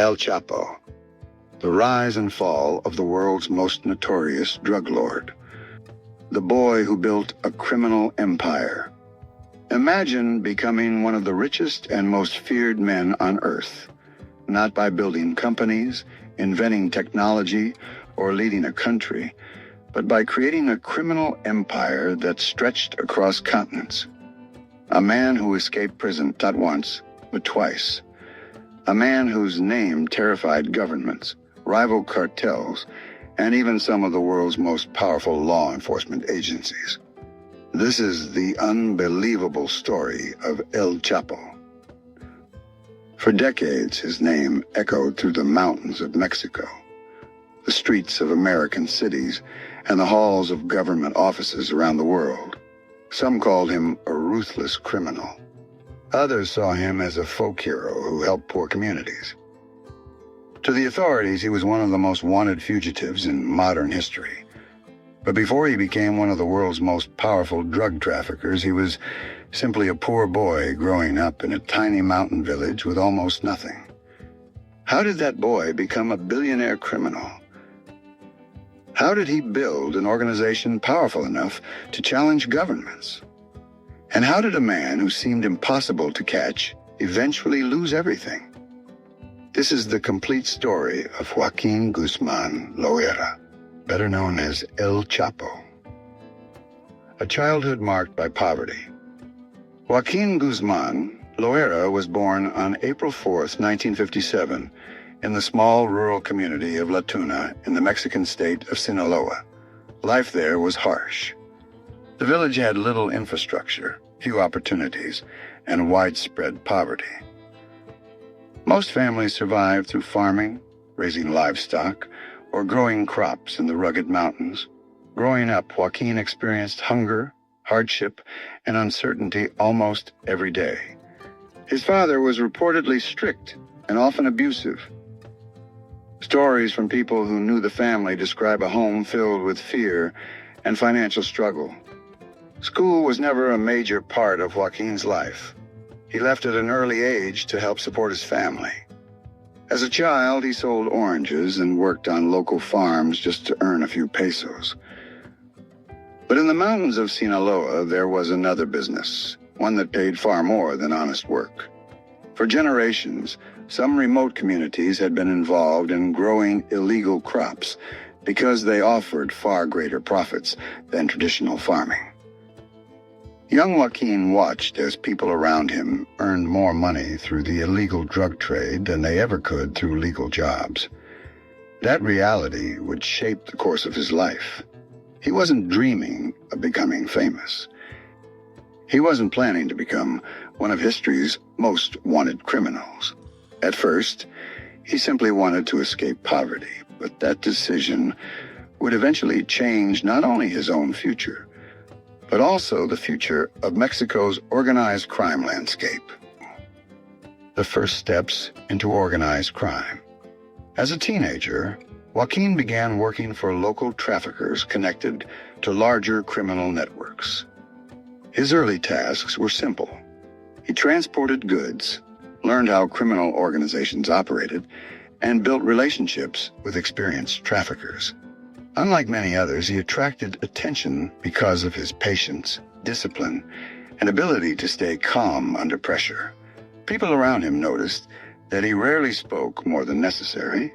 El Chapo, the rise and fall of the world's most notorious drug lord. The boy who built a criminal empire. Imagine becoming one of the richest and most feared men on earth, not by building companies, inventing technology, or leading a country, but by creating a criminal empire that stretched across continents. A man who escaped prison not once, but twice. A man whose name terrified governments, rival cartels, and even some of the world's most powerful law enforcement agencies. This is the unbelievable story of El Chapo. For decades, his name echoed through the mountains of Mexico, the streets of American cities, and the halls of government offices around the world. Some called him a ruthless criminal. Others saw him as a folk hero who helped poor communities. To the authorities, he was one of the most wanted fugitives in modern history. But before he became one of the world's most powerful drug traffickers, he was simply a poor boy growing up in a tiny mountain village with almost nothing. How did that boy become a billionaire criminal? How did he build an organization powerful enough to challenge governments? And how did a man who seemed impossible to catch eventually lose everything? This is the complete story of Joaquín Guzmán Loera, better known as El Chapo. A childhood marked by poverty. Joaquín Guzmán Loera was born on April 4th, 1957, in the small rural community of La Tuna in the Mexican state of Sinaloa. Life there was harsh. The village had little infrastructure, few opportunities, and widespread poverty. Most families survived through farming, raising livestock, or growing crops in the rugged mountains. Growing up, Joaquín experienced hunger, hardship, and uncertainty almost every day. His father was reportedly strict and often abusive. Stories from people who knew the family describe a home filled with fear and financial struggle. School was never a major part of Joaquín's life. He left at an early age to help support his family. As a child, he sold oranges and worked on local farms just to earn a few pesos. But in the mountains of Sinaloa, there was another business, one that paid far more than honest work. For generations, some remote communities had been involved in growing illegal crops because they offered far greater profits than traditional farming. Young Joaquín watched as people around him earned more money through the illegal drug trade than they ever could through legal jobs. That reality would shape the course of his life. He wasn't dreaming of becoming famous. He wasn't planning to become one of history's most wanted criminals. At first, he simply wanted to escape poverty, but that decision would eventually change not only his own future, but also the future of Mexico's organized crime landscape. The first steps into organized crime. As a teenager, Joaquín began working for local traffickers connected to larger criminal networks. His early tasks were simple. He transported goods, learned how criminal organizations operated, and built relationships with experienced traffickers. Unlike many others, he attracted attention because of his patience, discipline, and ability to stay calm under pressure. People around him noticed that he rarely spoke more than necessary.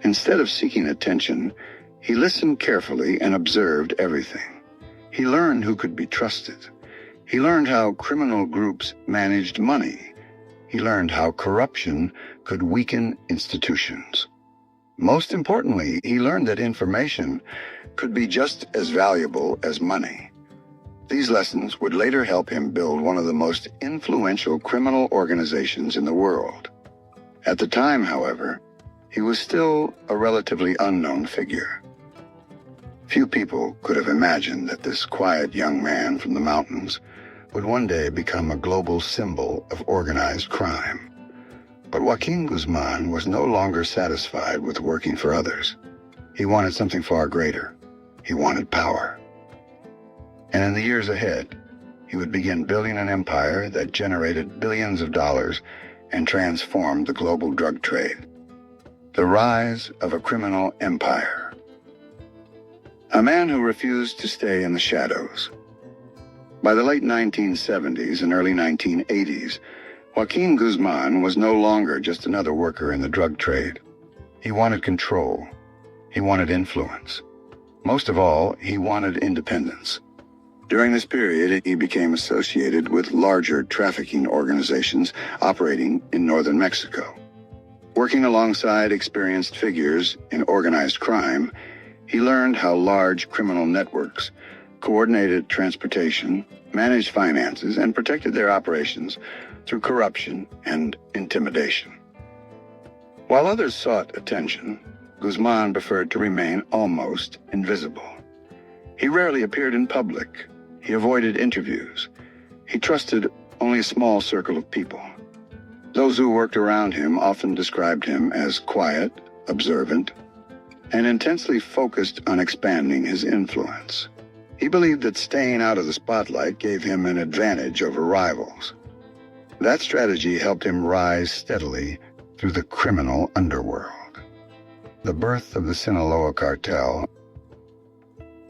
Instead of seeking attention, he listened carefully and observed everything. He learned who could be trusted. He learned how criminal groups managed money. He learned how corruption could weaken institutions. Most importantly, he learned that information could be just as valuable as money. These lessons would later help him build one of the most influential criminal organizations in the world. At the time, however, he was still a relatively unknown figure. Few people could have imagined that this quiet young man from the mountains would one day become a global symbol of organized crime. But Joaquín Guzmán was no longer satisfied with working for others. He wanted something far greater. He wanted power. And in the years ahead, he would begin building an empire that generated billions of dollars and transformed the global drug trade. The rise of a criminal empire. A man who refused to stay in the shadows. By the late 1970s and early 1980s, Joaquín Guzmán was no longer just another worker in the drug trade. He wanted control. He wanted influence. Most of all, he wanted independence. During this period, he became associated with larger trafficking organizations operating in northern Mexico. Working alongside experienced figures in organized crime, he learned how large criminal networks coordinated transportation, managed finances, and protected their operations through corruption and intimidation. While others sought attention, Guzmán preferred to remain almost invisible. He rarely appeared in public. He avoided interviews. He trusted only a small circle of people. Those who worked around him often described him as quiet, observant, and intensely focused on expanding his influence. He believed that staying out of the spotlight gave him an advantage over rivals. That strategy helped him rise steadily through the criminal underworld. The birth of the Sinaloa Cartel.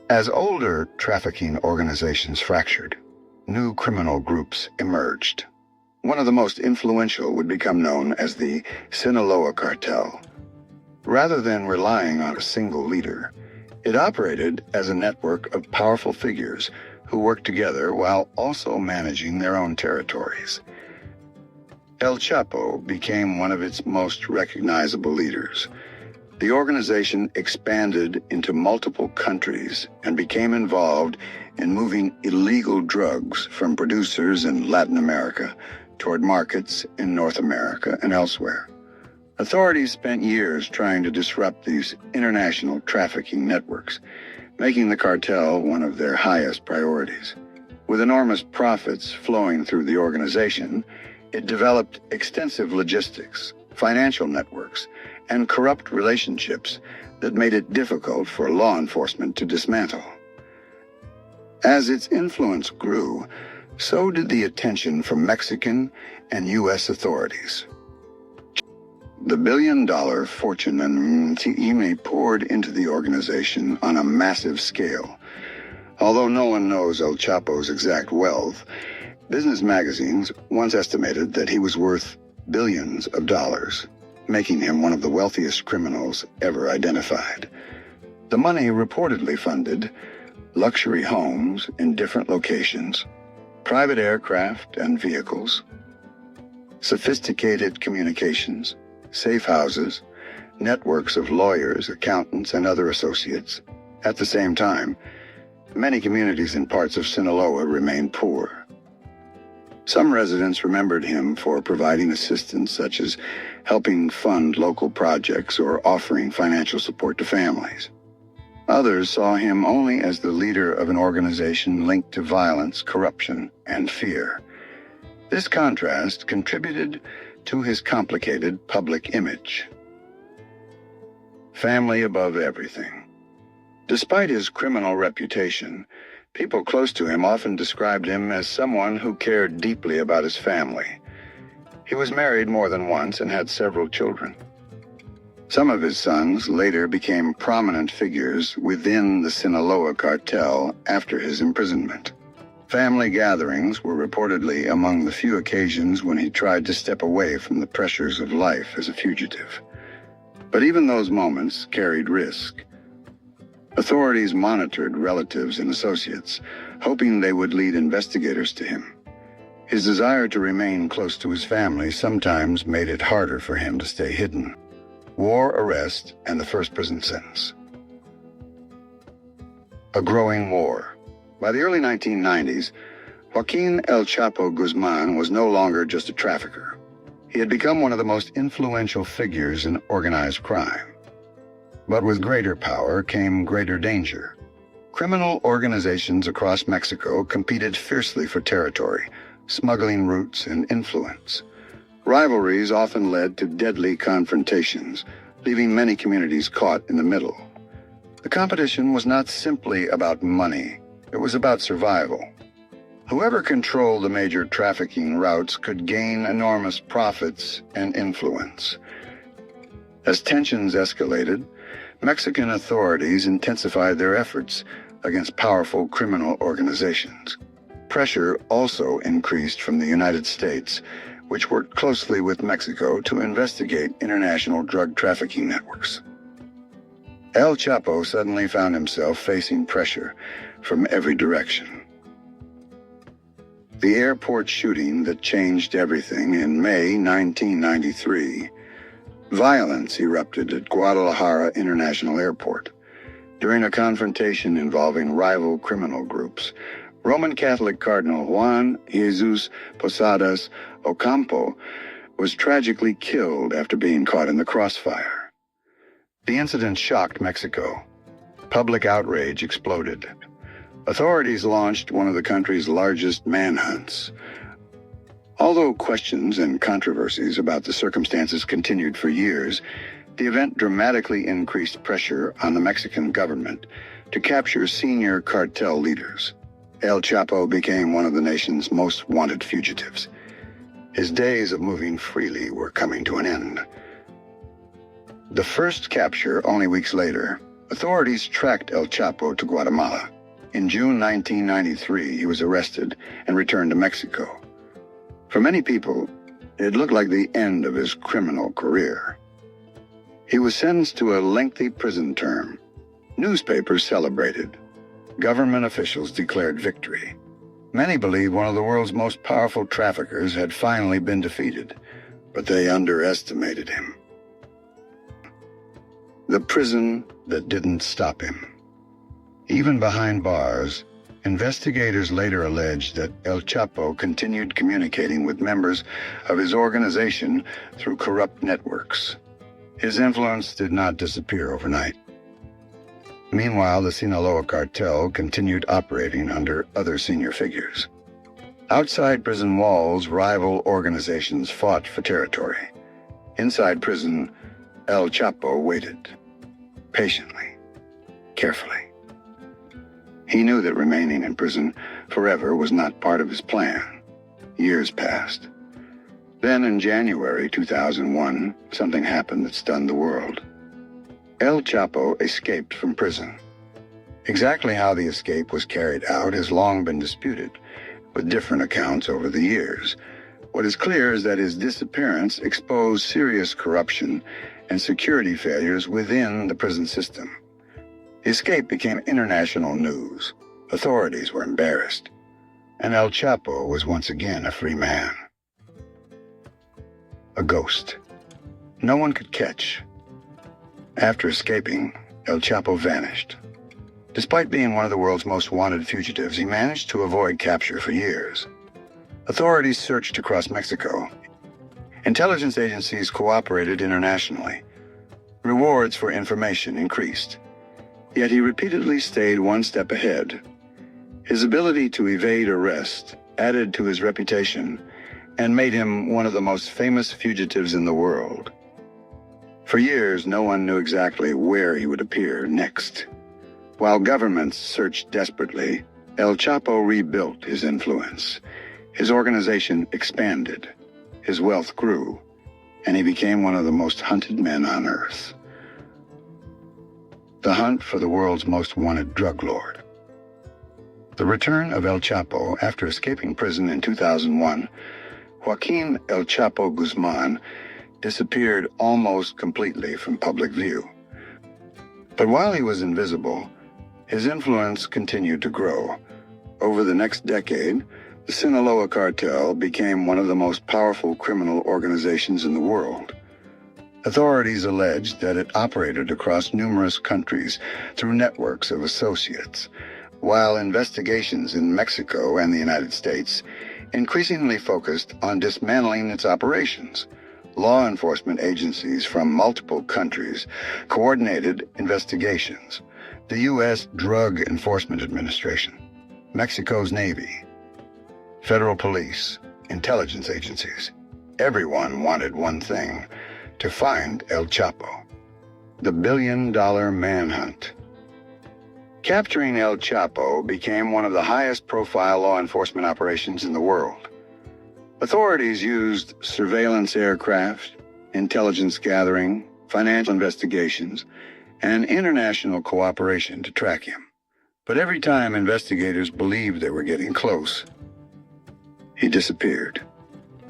As older trafficking organizations fractured, new criminal groups emerged. One of the most influential would become known as the Sinaloa Cartel. Rather than relying on a single leader, it operated as a network of powerful figures who worked together while also managing their own territories. El Chapo became one of its most recognizable leaders. The organization expanded into multiple countries and became involved in moving illegal drugs from producers in Latin America toward markets in North America and elsewhere. Authorities spent years trying to disrupt these international trafficking networks, making the cartel one of their highest priorities. With enormous profits flowing through the organization, it developed extensive logistics, financial networks, and corrupt relationships that made it difficult for law enforcement to dismantle. As its influence grew, so did the attention from Mexican and U.S. authorities. The billion-dollar fortune and poured into the organization on a massive scale. Although no one knows El Chapo's exact wealth, business magazines once estimated that he was worth billions of dollars, making him one of the wealthiest criminals ever identified. The money reportedly funded luxury homes in different locations, private aircraft and vehicles, sophisticated communications, safe houses, networks of lawyers, accountants, and other associates. At the same time, many communities in parts of Sinaloa remained poor. Some residents remembered him for providing assistance such as helping fund local projects or offering financial support to families. Others saw him only as the leader of an organization linked to violence, corruption, and fear. This contrast contributed to his complicated public image. Family above everything. Despite his criminal reputation, people close to him often described him as someone who cared deeply about his family. He was married more than once and had several children. Some of his sons later became prominent figures within the Sinaloa Cartel after his imprisonment. Family gatherings were reportedly among the few occasions when he tried to step away from the pressures of life as a fugitive. But even those moments carried risk. Authorities monitored relatives and associates, hoping they would lead investigators to him. His desire to remain close to his family sometimes made it harder for him to stay hidden. War arrest and the first prison sentence. A growing war. By the early 1990s, Joaquín El Chapo Guzmán was no longer just a trafficker. He had become one of the most influential figures in organized crime. But with greater power came greater danger. Criminal organizations across Mexico competed fiercely for territory, smuggling routes, and influence. Rivalries often led to deadly confrontations, leaving many communities caught in the middle. The competition was not simply about money, it was about survival. Whoever controlled the major trafficking routes could gain enormous profits and influence. As tensions escalated, Mexican authorities intensified their efforts against powerful criminal organizations. Pressure also increased from the United States, which worked closely with Mexico to investigate international drug trafficking networks. El Chapo suddenly found himself facing pressure from every direction. The airport shooting that changed everything in May 1993. Violence erupted at Guadalajara International Airport. During a confrontation involving rival criminal groups, Roman Catholic Cardinal Juan Jesus Posadas Ocampo was tragically killed after being caught in the crossfire. The incident shocked Mexico. Public outrage exploded. Authorities launched one of the country's largest manhunts. Although questions and controversies about the circumstances continued for years, the event dramatically increased pressure on the Mexican government to capture senior cartel leaders. El Chapo became one of the nation's most wanted fugitives. His days of moving freely were coming to an end. The first capture only weeks later, authorities tracked El Chapo to Guatemala. In June 1993, he was arrested and returned to Mexico. For many people, it looked like the end of his criminal career. He was sentenced to a lengthy prison term. Newspapers celebrated. Government officials declared victory. Many believed one of the world's most powerful traffickers had finally been defeated, but they underestimated him. The prison that didn't stop him. Even behind bars, investigators later alleged that El Chapo continued communicating with members of his organization through corrupt networks. His influence did not disappear overnight. Meanwhile, the Sinaloa Cartel continued operating under other senior figures. Outside prison walls, rival organizations fought for territory. Inside prison, El Chapo waited, patiently, carefully. He knew that remaining in prison forever was not part of his plan. Years passed. Then in January 2001, something happened that stunned the world. El Chapo escaped from prison. Exactly how the escape was carried out has long been disputed, with different accounts over the years. What is clear is that his disappearance exposed serious corruption and security failures within the prison system. The escape became international news. Authorities were embarrassed, and El Chapo was once again a free man. A ghost. No one could catch. After escaping, El Chapo vanished. Despite being one of the world's most wanted fugitives, he managed to avoid capture for years. Authorities searched across Mexico. Intelligence agencies cooperated internationally. Rewards for information increased. Yet he repeatedly stayed one step ahead. His ability to evade arrest added to his reputation and made him one of the most famous fugitives in the world. For years, no one knew exactly where he would appear next. While governments searched desperately, El Chapo rebuilt his influence. His organization expanded, his wealth grew, and he became one of the most hunted men on earth. The hunt for the world's most wanted drug lord. The return of El Chapo after escaping prison in 2001, Joaquín El Chapo Guzmán disappeared almost completely from public view. But while he was invisible, his influence continued to grow. Over the next decade, the Sinaloa Cartel became one of the most powerful criminal organizations in the world. Authorities alleged that it operated across numerous countries through networks of associates, while investigations in Mexico and the United States increasingly focused on dismantling its operations. Law enforcement agencies from multiple countries coordinated investigations. The U.S. Drug Enforcement Administration, Mexico's Navy, federal police, intelligence agencies. Everyone wanted one thing: to find El Chapo. The billion-dollar manhunt. Capturing El Chapo became one of the highest-profile law enforcement operations in the world. Authorities used surveillance aircraft, intelligence gathering, financial investigations, and international cooperation to track him. But every time investigators believed they were getting close, he disappeared.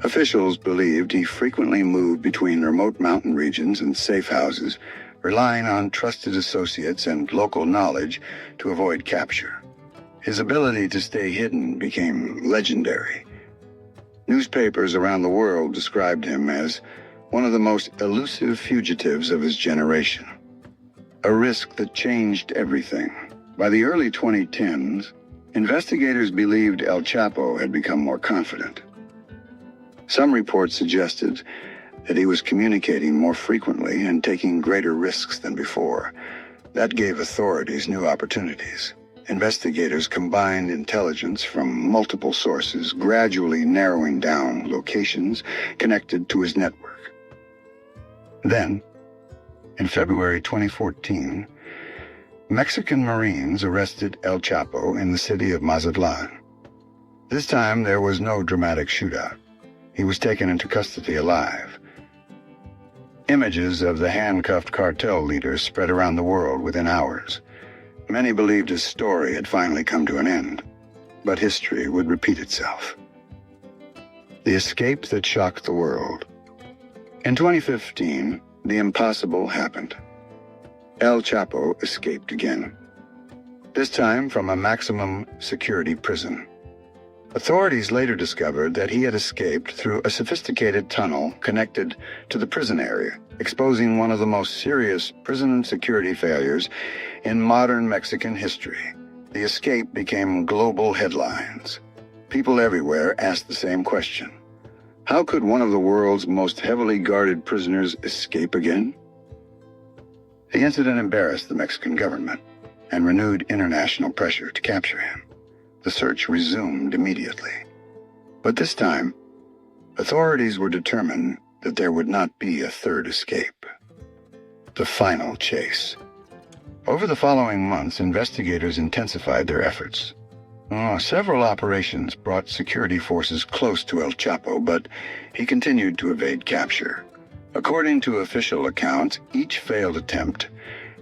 Officials believed he frequently moved between remote mountain regions and safe houses, relying on trusted associates and local knowledge to avoid capture. His ability to stay hidden became legendary. Newspapers around the world described him as one of the most elusive fugitives of his generation. A risk that changed everything. By the early 2010s, investigators believed El Chapo had become more confident. Some reports suggested that he was communicating more frequently and taking greater risks than before. That gave authorities new opportunities. Investigators combined intelligence from multiple sources, gradually narrowing down locations connected to his network. Then, in February 2014, Mexican Marines arrested El Chapo in the city of Mazatlan. This time, there was no dramatic shootout. He was taken into custody alive. Images of the handcuffed cartel leader spread around the world within hours. Many believed his story had finally come to an end, but history would repeat itself. The escape that shocked the world. In 2015, the impossible happened. El Chapo escaped again, this time from a maximum security prison. Authorities later discovered that he had escaped through a sophisticated tunnel connected to the prison area, exposing one of the most serious prison security failures in modern Mexican history. The escape became global headlines. People everywhere asked the same question. How could one of the world's most heavily guarded prisoners escape again? The incident embarrassed the Mexican government and renewed international pressure to capture him. The search resumed immediately. But this time, authorities were determined that there would not be a third escape. The final chase. Over the following months, investigators intensified their efforts. Several operations brought security forces close to El Chapo, but he continued to evade capture. According to official accounts, each failed attempt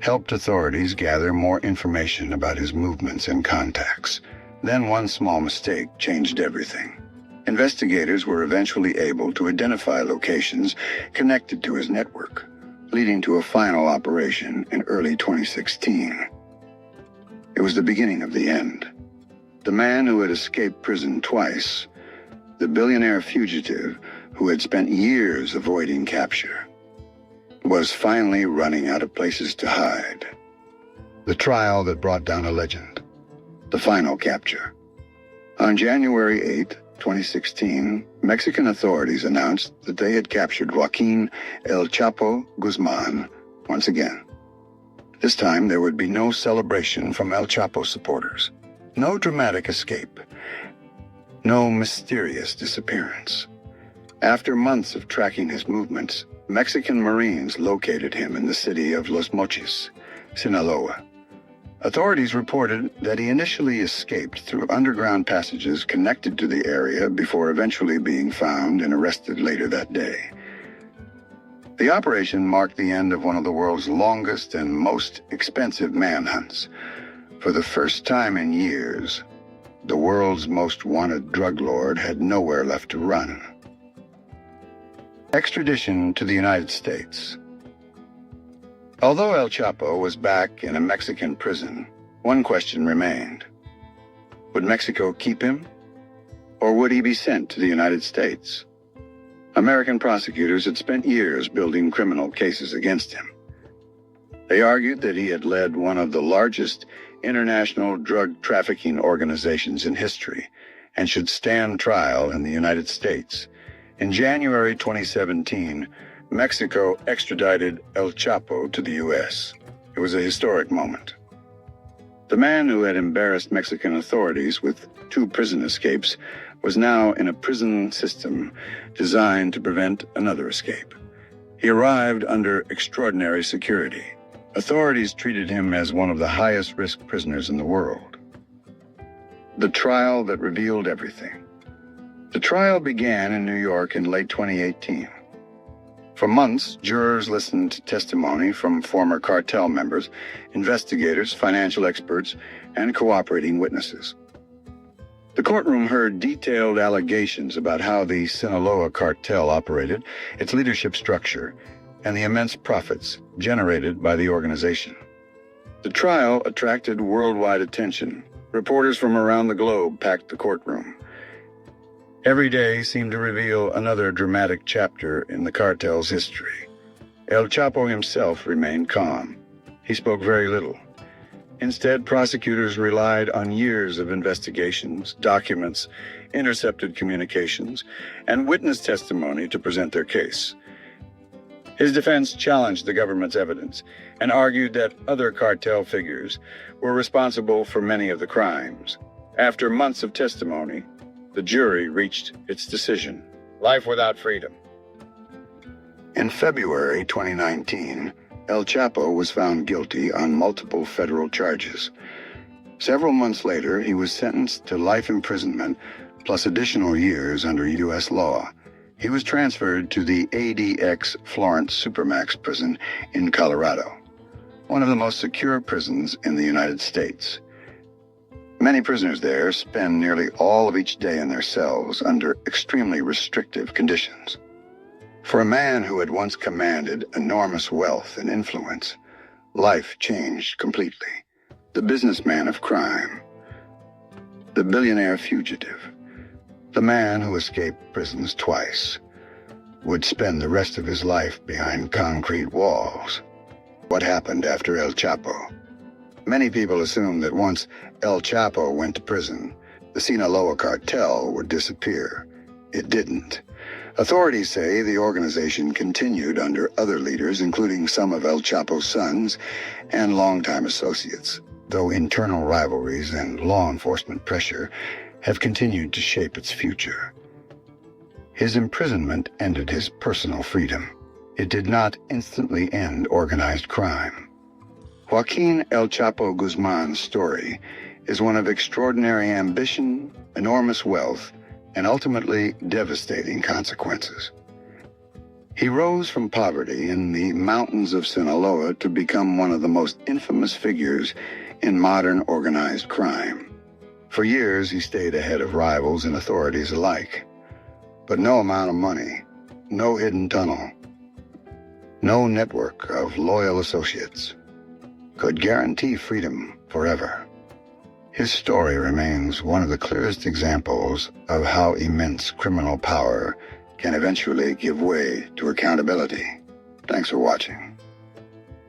helped authorities gather more information about his movements and contacts. Then one small mistake changed everything. Investigators were eventually able to identify locations connected to his network, leading to a final operation in early 2016. It was the beginning of the end. The man who had escaped prison twice, the billionaire fugitive who had spent years avoiding capture, was finally running out of places to hide. The trial that brought down a legend. The final capture. On January 8, 2016, Mexican authorities announced that they had captured Joaquín El Chapo Guzmán once again. This time, there would be no celebration from El Chapo supporters, no dramatic escape, no mysterious disappearance. After months of tracking his movements, Mexican Marines located him in the city of Los Mochis, Sinaloa. Authorities reported that he initially escaped through underground passages connected to the area before eventually being found and arrested later that day. The operation marked the end of one of the world's longest and most expensive manhunts. For the first time in years, the world's most wanted drug lord had nowhere left to run. Extradition to the United States. Although El Chapo was back in a Mexican prison, one question remained. Would Mexico keep him? Or would he be sent to the United States? American prosecutors had spent years building criminal cases against him. They argued that he had led one of the largest international drug trafficking organizations in history and should stand trial in the United States. In January 2017, Mexico extradited El Chapo to the U.S. It was a historic moment. The man who had embarrassed Mexican authorities with 2 prison escapes was now in a prison system designed to prevent another escape. He arrived under extraordinary security, Authorities treated him as one of the highest-risk prisoners in the world. The trial that revealed everything. The trial began in New York in late 2018. For months, jurors listened to testimony from former cartel members, investigators, financial experts, and cooperating witnesses. The courtroom heard detailed allegations about how the Sinaloa Cartel operated, its leadership structure, and the immense profits generated by the organization. The trial attracted worldwide attention. Reporters from around the globe packed the courtroom. Every day seemed to reveal another dramatic chapter in the cartel's history. El Chapo himself remained calm. He spoke very little. Instead, prosecutors relied on years of investigations, documents, intercepted communications, and witness testimony to present their case. His defense challenged the government's evidence and argued that other cartel figures were responsible for many of the crimes. After months of testimony, the jury reached its decision: life without freedom. In February 2019, El Chapo was found guilty on multiple federal charges. Several months later, he was sentenced to life imprisonment plus additional years under U.S. law. He was transferred to the ADX Florence Supermax prison in Colorado, one of the most secure prisons in the United States. Many prisoners there spend nearly all of each day in their cells under extremely restrictive conditions. For a man who had once commanded enormous wealth and influence, life changed completely. The businessman of crime, the billionaire fugitive, the man who escaped prisons twice, would spend the rest of his life behind concrete walls. What happened after El Chapo? Many people assumed that once El Chapo went to prison, the Sinaloa Cartel would disappear. It didn't. Authorities say the organization continued under other leaders, including some of El Chapo's sons and longtime associates, though internal rivalries and law enforcement pressure have continued to shape its future. His imprisonment ended his personal freedom. It did not instantly end organized crime. Joaquín El Chapo Guzmán's story is one of extraordinary ambition, enormous wealth, and ultimately devastating consequences. He rose from poverty in the mountains of Sinaloa to become one of the most infamous figures in modern organized crime. For years, he stayed ahead of rivals and authorities alike. But no amount of money, no hidden tunnel, no network of loyal associates could guarantee freedom forever. His story remains one of the clearest examples of how immense criminal power can eventually give way to accountability. Thanks for watching.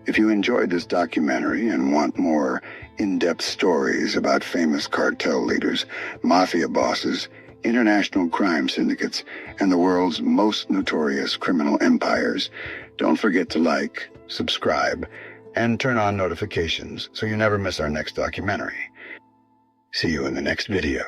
If you enjoyed this documentary and want more in-depth stories about famous cartel leaders, mafia bosses, international crime syndicates, and the world's most notorious criminal empires, don't forget to like, subscribe, and turn on notifications so you never miss our next documentary. See you in the next video.